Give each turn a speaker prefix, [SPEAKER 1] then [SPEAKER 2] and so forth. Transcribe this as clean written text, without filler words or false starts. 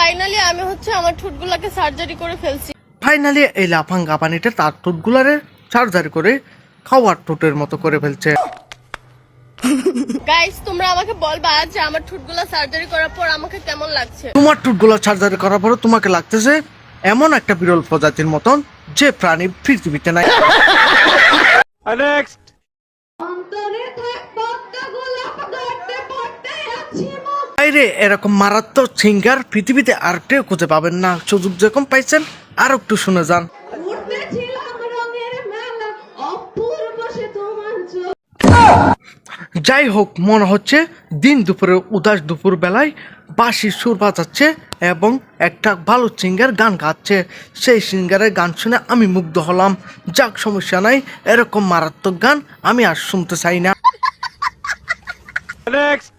[SPEAKER 1] Finally আমি হচ্ছে আমার ঠোঁটগুলোকে সার্জারি করে ফেলছি।
[SPEAKER 2] ফাইনালি এই লাফাঙ্গা পানিটা তার ঠোঁটগুলারে সার্জারি করে খাওয়ার ঠোঁটের মতো করে ফেলছে।
[SPEAKER 1] গাইস তোমরা আমাকে বলবা যে আমার ঠোঁটগুলো সার্জারি করার পর আমাকে কেমন লাগছে।
[SPEAKER 2] তোমার ঠোঁটগুলো সার্জারি করার পর তোমাকে লাগতেছে এমন একটা বিরল প্রজাতির মতন যে প্রাণী পৃথিবীতে নাই।
[SPEAKER 3] নেক্সট।
[SPEAKER 2] বাইরে এরকম মারাত্মক সিঙ্গার পৃথিবীতে আর কেউ খুঁজে পাবেন না। সুযোগ যখন পাইছেন আর একটু শুনে যান। যাই হোক, মনে হচ্ছে দিন দুপুরে উদাস দুপুর বেলায় বাঁশির সুর বাজাচ্ছে এবং একটা ভালো সিঙ্গার গান গাচ্ছে। সেই সিঙ্গারের গান শুনে আমি মুগ্ধ হলাম। যাক, সমস্যা নাই, এরকম মারাত্মক গান আমি আর শুনতে চাই না।
[SPEAKER 3] নেক্সট।